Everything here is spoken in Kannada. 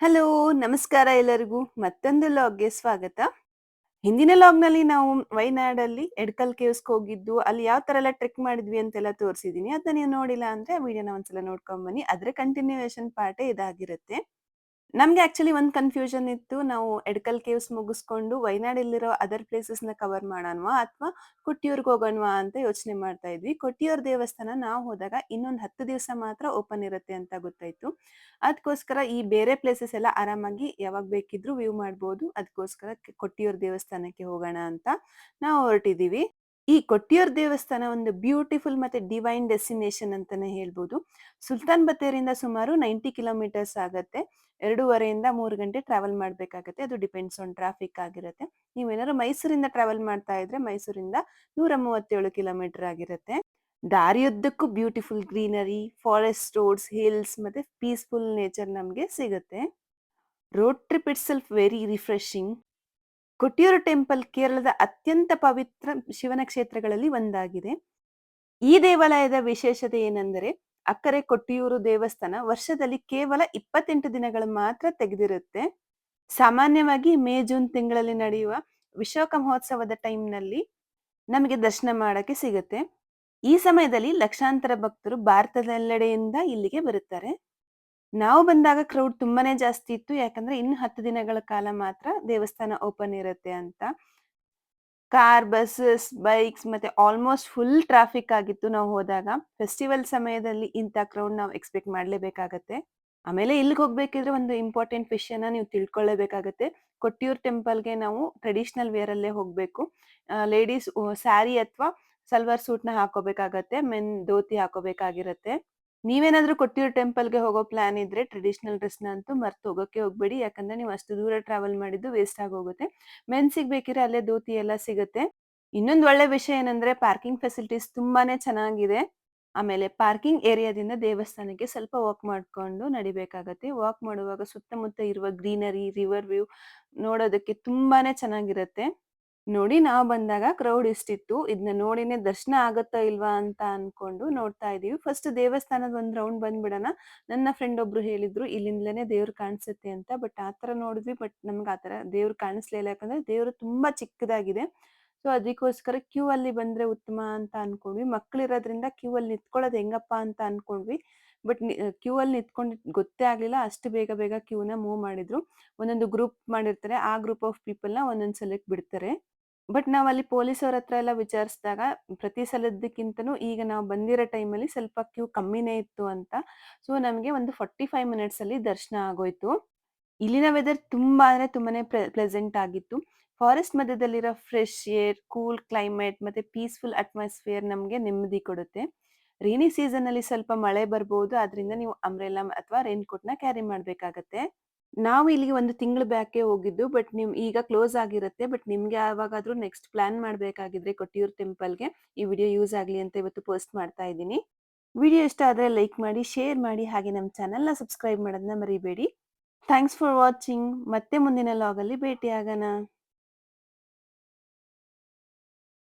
ಹಲೋ, ನಮಸ್ಕಾರ ಎಲ್ಲರಿಗೂ. ಮತ್ತೊಂದು ಲಾಗ್ಗೆ ಸ್ವಾಗತ. ಹಿಂದಿನ ಲಾಗ್‌ನಲ್ಲಿ ನಾವು ವಯನಾಡಲ್ಲಿ ಎಡಕಲ್ ಕೇವ್ಸ್‌ಗೆ ಹೋಗಿದ್ದು, ಅಲ್ಲಿ ಯಾವ ತರ ಎಲ್ಲ ಟ್ರೆಕ್ ಮಾಡಿದ್ವಿ ಅಂತೆಲ್ಲ ತೋರಿಸಿದೀನಿ. ಅದನ್ನ ನೀವು ನೋಡಿಲ್ಲ ಅಂದ್ರೆ ವಿಡಿಯೋನ ಒಂದ್ಸಲ ನೋಡ್ಕೊಂಡ್ ಬನ್ನಿ. ಅದ್ರ ಕಂಟಿನ್ಯೂಯೇಷನ್ ಪಾರ್ಟೇ ಇದಾಗಿರುತ್ತೆ. ನಮ್ಗೆ ಆಕ್ಚುಲಿ ಒಂದ್ ಕನ್ಫ್ಯೂಷನ್ ಇತ್ತು. ನಾವು ಎಡಕಲ್ ಕೇವ್ಸ್ ಮುಗಿಸ್ಕೊಂಡು ವಯನಾಡಲ್ಲಿರೋ ಅದರ್ ಪ್ಲೇಸಸ್‌ನ ಕವರ್ ಮಾಡೋಣವಾ ಅಥವಾ ಕೊಟ್ಟಿಯೂರ್ಗೆ ಹೋಗೋಣವಾ ಅಂತ ಯೋಚನೆ ಮಾಡ್ತಾ ಇದ್ವಿ. ಕೊಟ್ಟಿಯೂರ್ ದೇವಸ್ಥಾನ ನಾವು ಹೋದಾಗ ಇನ್ನೊಂದು 10 ದಿವಸ ಮಾತ್ರ ಓಪನ್ ಇರುತ್ತೆ ಅಂತ ಗೊತ್ತಾಯ್ತು. ಅದಕ್ಕೋಸ್ಕರ ಈ ಬೇರೆ ಪ್ಲೇಸಸ್ ಎಲ್ಲ ಆರಾಮಾಗಿ ಯಾವಾಗ ಬೇಕಿದ್ರೂ ವ್ಯೂ ಮಾಡ್ಬೋದು. ಅದಕ್ಕೋಸ್ಕರ ಕೊಟ್ಟಿಯೂರ್ ದೇವಸ್ಥಾನಕ್ಕೆ ಹೋಗೋಣ ಅಂತ ನಾವು ಹೊರಟಿದೀವಿ. ಈ ಕೊಟ್ಟಿಯೂರ್ ದೇವಸ್ಥಾನ ಒಂದು ಬ್ಯೂಟಿಫುಲ್ ಮತ್ತೆ ಡಿವೈನ್ ಡೆಸ್ಟಿನೇಷನ್ ಅಂತಾನೆ ಹೇಳ್ಬೋದು. ಸುಲ್ತಾನ್ ಬತ್ತೇರಿಂದ ಸುಮಾರು 90 ಕಿಲೋಮೀಟರ್ಸ್ ಆಗತ್ತೆ. 2.5 ಇಂದ 3 ಗಂಟೆ ಟ್ರಾವೆಲ್ ಮಾಡ್ಬೇಕಾಗತ್ತೆ. ಅದು ಡಿಪೆಂಡ್ಸ್ ಆನ್ ಟ್ರಾಫಿಕ್ ಆಗಿರುತ್ತೆ. ನೀವೇನಾದ್ರು ಮೈಸೂರಿಂದ ಟ್ರಾವೆಲ್ ಮಾಡ್ತಾ ಇದ್ರೆ ಮೈಸೂರಿಂದ 137 ಕಿಲೋಮೀಟರ್ ಆಗಿರುತ್ತೆ. ದಾರಿಯುದ್ದಕ್ಕೂ beautiful greenery, forest roads, hills ಮತ್ತೆ ಪೀಸ್ಫುಲ್ ನೇಚರ್ ನಮ್ಗೆ ಸಿಗುತ್ತೆ. Road trip itself very refreshing. Kottiyoor temple ಕೇರಳದ ಅತ್ಯಂತ ಪವಿತ್ರ ಶಿವನ ಕ್ಷೇತ್ರಗಳಲ್ಲಿ ಒಂದಾಗಿದೆ. ಈ ದೇವಾಲಯದ ವಿಶೇಷತೆ ಏನೆಂದರೆ ಅಕ್ಕರೆ ಕೊಟ್ಟಿಯೂರು ದೇವಸ್ಥಾನ ವರ್ಷದಲ್ಲಿ ಕೇವಲ 28 ದಿನಗಳು ಮಾತ್ರ ತೆಗೆದಿರುತ್ತೆ. ಸಾಮಾನ್ಯವಾಗಿ ಮೇ ಜೂನ್ ತಿಂಗಳಲ್ಲಿ ನಡೆಯುವ ವಿಶಾಖ ಮಹೋತ್ಸವದ ಟೈಮ್ನಲ್ಲಿ ನಮಗೆ ದರ್ಶನ ಮಾಡಕ್ಕೆ ಸಿಗುತ್ತೆ. ಈ ಸಮಯದಲ್ಲಿ ಲಕ್ಷಾಂತರ ಭಕ್ತರು ಭಾರತದೆಲ್ಲೆಡೆಯಿಂದ ಇಲ್ಲಿಗೆ ಬರುತ್ತಾರೆ. ನಾವು ಬಂದಾಗ ಕ್ರೌಡ್ ತುಂಬಾನೇ ಜಾಸ್ತಿ ಇತ್ತು. ಯಾಕಂದ್ರೆ ಇನ್ನು 10 ದಿನಗಳ ಕಾಲ ಮಾತ್ರ ದೇವಸ್ಥಾನ ಓಪನ್ ಇರುತ್ತೆ ಅಂತ. ಕಾರ್, ಬಸ್ಸಸ್, ಬೈಕ್ಸ್ ಮತ್ತೆ ಆಲ್ಮೋಸ್ಟ್ ಫುಲ್ ಟ್ರಾಫಿಕ್ ಆಗಿತ್ತು ನಾವು ಹೋದಾಗ. ಫೆಸ್ಟಿವಲ್ ಸಮಯದಲ್ಲಿ ಇಂಥ ಕ್ರೌಡ್ ನಾವು ಎಕ್ಸ್ಪೆಕ್ಟ್ ಮಾಡ್ಲೇಬೇಕಾಗತ್ತೆ. ಆಮೇಲೆ ಇಲ್ಲಿಗೆ ಹೋಗ್ಬೇಕಿದ್ರೆ ಒಂದು ಇಂಪಾರ್ಟೆಂಟ್ ವಿಷಯನ ನೀವು ತಿಳ್ಕೊಳ್ಳೇಬೇಕಾಗತ್ತೆ. ಕೊಟ್ಟಿಯೂರ್ ಟೆಂಪಲ್‌ಗೆ ನಾವು ಟ್ರೆಡಿಷನಲ್ ವೇರ್ ಅಲ್ಲೇ ಹೋಗ್ಬೇಕು. ಲೇಡೀಸ್ ಸ್ಯಾರಿ ಅಥವಾ ಸಲ್ವಾರ್ ಸೂಟ್‌ನ ಹಾಕೋಬೇಕಾಗತ್ತೆ. ಮೆನ್ ಧೋತಿ ಹಾಕೋಬೇಕಾಗಿರತ್ತೆ. ನೀವೇನಾದ್ರೂ ಕೊಟ್ಟಿಯೂರ್ ಟೆಂಪಲ್‌ಗೆ ಹೋಗೋ ಪ್ಲಾನ್ ಇದ್ರೆ ಟ್ರೆಡಿಷನಲ್ ಡ್ರೆಸ್‌ನ ಅಂತೂ ಮರ್ತು ಹೋಗೋಕೆ ಹೋಗ್ಬೇಡಿ. ಯಾಕಂದ್ರೆ ನೀವು ಅಷ್ಟು ದೂರ ಟ್ರಾವೆಲ್ ಮಾಡಿದ್ದು ವೇಸ್ಟ್ ಆಗೋಗುತ್ತೆ. ಮೆನ್ಸಿಗೆ ಬೇಕಿದ್ರೆ ಅಲ್ಲೇ ಧೋತಿ ಎಲ್ಲ ಸಿಗುತ್ತೆ. ಇನ್ನೊಂದು ಒಳ್ಳೆ ವಿಷಯ ಏನಂದ್ರೆ ಪಾರ್ಕಿಂಗ್ ಫೆಸಿಲಿಟೀಸ್ ತುಂಬಾನೇ ಚೆನ್ನಾಗಿದೆ. ಆಮೇಲೆ ಪಾರ್ಕಿಂಗ್ ಏರಿಯಾದಿಂದ ದೇವಸ್ಥಾನಕ್ಕೆ ಸ್ವಲ್ಪ ವಾಕ್ ಮಾಡ್ಕೊಂಡು ನಡಿಬೇಕಾಗತ್ತೆ. ವಾಕ್ ಮಾಡುವಾಗ ಸುತ್ತಮುತ್ತ ಇರುವ ಗ್ರೀನರಿ, ರಿವರ್ ವ್ಯೂ ನೋಡೋದಕ್ಕೆ ತುಂಬಾನೇ ಚೆನ್ನಾಗಿರುತ್ತೆ. ನೋಡಿ ನಾವು ಬಂದಾಗ ಕ್ರೌಡ್ ಇಷ್ಟಿತ್ತು. ಇದನ್ನ ನೋಡಿನೇ ದರ್ಶನ ಆಗತ್ತಾ ಇಲ್ವಾ ಅಂತ ಅನ್ಕೊಂಡು ನೋಡ್ತಾ ಇದೀವಿ. ಫಸ್ಟ್ ದೇವಸ್ಥಾನದ ಒಂದ್ ರೌಂಡ್ ಬಂದ್ಬಿಡೋಣ. ನನ್ನ ಫ್ರೆಂಡ್ ಒಬ್ರು ಹೇಳಿದ್ರು ಇಲ್ಲಿಂದಲೇನೆ ದೇವ್ರು ಕಾಣಿಸುತ್ತೆ ಅಂತ. ಬಟ್ ಆತರ ನೋಡಿದ್ವಿ. ಬಟ್ ನಮ್ಗೆ ಆತರ ದೇವ್ರು ಕಾಣಿಸ್ಲೇ ಇಲ್ಲ. ಯಾಕಂದ್ರೆ ದೇವ್ರು ತುಂಬಾ ಚಿಕ್ಕದಾಗಿದೆ. ಸೊ ಅದಕ್ಕೋಸ್ಕರ ಕ್ಯೂ ಅಲ್ಲಿ ಬಂದ್ರೆ ಉತ್ತಮ ಅಂತ ಅನ್ಕೊಂಡ್ವಿ. ಮಕ್ಳಿರೋದ್ರಿಂದ ಕ್ಯೂ ಅಲ್ಲಿ ನಿಂತ್ಕೊಳ್ಳೋದು ಹೆಂಗಪ್ಪ ಅಂತ ಅನ್ಕೊಂಡ್ವಿ. ಬಟ್ ಕ್ಯೂ ಅಲ್ಲಿ ನಿಂತ್ಕೊಂಡು ಗೊತ್ತೇ ಆಗ್ಲಿಲ್ಲ. ಅಷ್ಟು ಬೇಗ ಬೇಗ ಕ್ಯೂನ ಮೂವ್ ಮಾಡಿದ್ರು. ಒಂದೊಂದು ಗ್ರೂಪ್ ಮಾಡಿರ್ತಾರೆ. ಆ ಗ್ರೂಪ್ ಆಫ್ ಪೀಪಲ್‌ನ ಒಂದೊಂದ್ ಸಲಕ್ಕೆ ಬಿಡ್ತಾರೆ. ಬಟ್ ನಾವಲ್ಲಿ ಪೊಲೀಸವ್ರ ಹತ್ರ ಎಲ್ಲ ವಿಚಾರಿಸಿದಾಗ ಪ್ರತಿ ಸಲದಕ್ಕಿಂತನೂ ಈಗ ನಾವು ಬಂದಿರೋ ಟೈಮಲ್ಲಿ ಸ್ವಲ್ಪ ಕ್ಯೂ ಕಮ್ಮಿನೇ ಇತ್ತು ಅಂತ. ಸೊ ನಮಗೆ ಒಂದು 45 ಮಿನಿಟ್ಸ್ ಅಲ್ಲಿ ದರ್ಶನ ಆಗೋಯ್ತು. ಇಲ್ಲಿನ ವೆದರ್ ತುಂಬಾ ಅಂದ್ರೆ ತುಂಬಾನೇ ಪ್ಲೆಸೆಂಟ್ ಆಗಿತ್ತು. ಫಾರೆಸ್ಟ್ ಮಧ್ಯದಲ್ಲಿರೋ ಫ್ರೆಶ್ ಏರ್, ಕೂಲ್ ಕ್ಲೈಮೇಟ್ ಮತ್ತೆ ಪೀಸ್ಫುಲ್ ಅಟ್ಮಾಸ್ಫಿಯರ್ ನಮಗೆ ನೆಮ್ಮದಿ ಕೊಡುತ್ತೆ. ರೈನಿ ಸೀಸನ್ ಅಲ್ಲಿ ಸ್ವಲ್ಪ ಮಳೆ ಬರ್ಬೋದು. ಆದ್ರಿಂದ ನೀವು ಅಂಬ್ರೆಲಾ ಅಥವಾ ರೈನ್ ಕೋಟ್‌ನ ಕ್ಯಾರಿ ಮಾಡ್ಬೇಕಾಗತ್ತೆ. ನಾವು ಇಲ್ಲಿಗೆ 1 ತಿಂಗಳ ಬ್ಯಾಕೆ ಹೋಗಿದ್ದು. ಬಟ್ ಈಗ ಕ್ಲೋಸ್ ಆಗಿರುತ್ತೆ. ಬಟ್ ನಿಮ್ಗೆ ಯಾವಾಗಾದ್ರೂ ನೆಕ್ಸ್ಟ್ ಪ್ಲಾನ್ ಮಾಡ್ಬೇಕಾಗಿದ್ರೆ ಕೊಟ್ಟಿಯೂರ್ ಟೆಂಪಲ್‌ಗೆ ಈ ವಿಡಿಯೋ ಯೂಸ್ ಆಗ್ಲಿ ಅಂತ ಇವತ್ತು ಪೋಸ್ಟ್ ಮಾಡ್ತಾ ಇದ್ದೀನಿ. ವಿಡಿಯೋ ಇಷ್ಟ ಆದ್ರೆ ಲೈಕ್ ಮಾಡಿ, ಶೇರ್ ಮಾಡಿ, ಹಾಗೆ ನಮ್ಮ ಚಾನೆಲ್‌ನ ಸಬ್ಸ್ಕ್ರೈಬ್ ಮಾಡೋದನ್ನ ಮರಿಬೇಡಿ. Thanks for watching. ಮತ್ತೆ ಮುಂದಿನ ಲಾಗಲ್ಲಿ ಭೇಟಿಯಾಗೋಣ.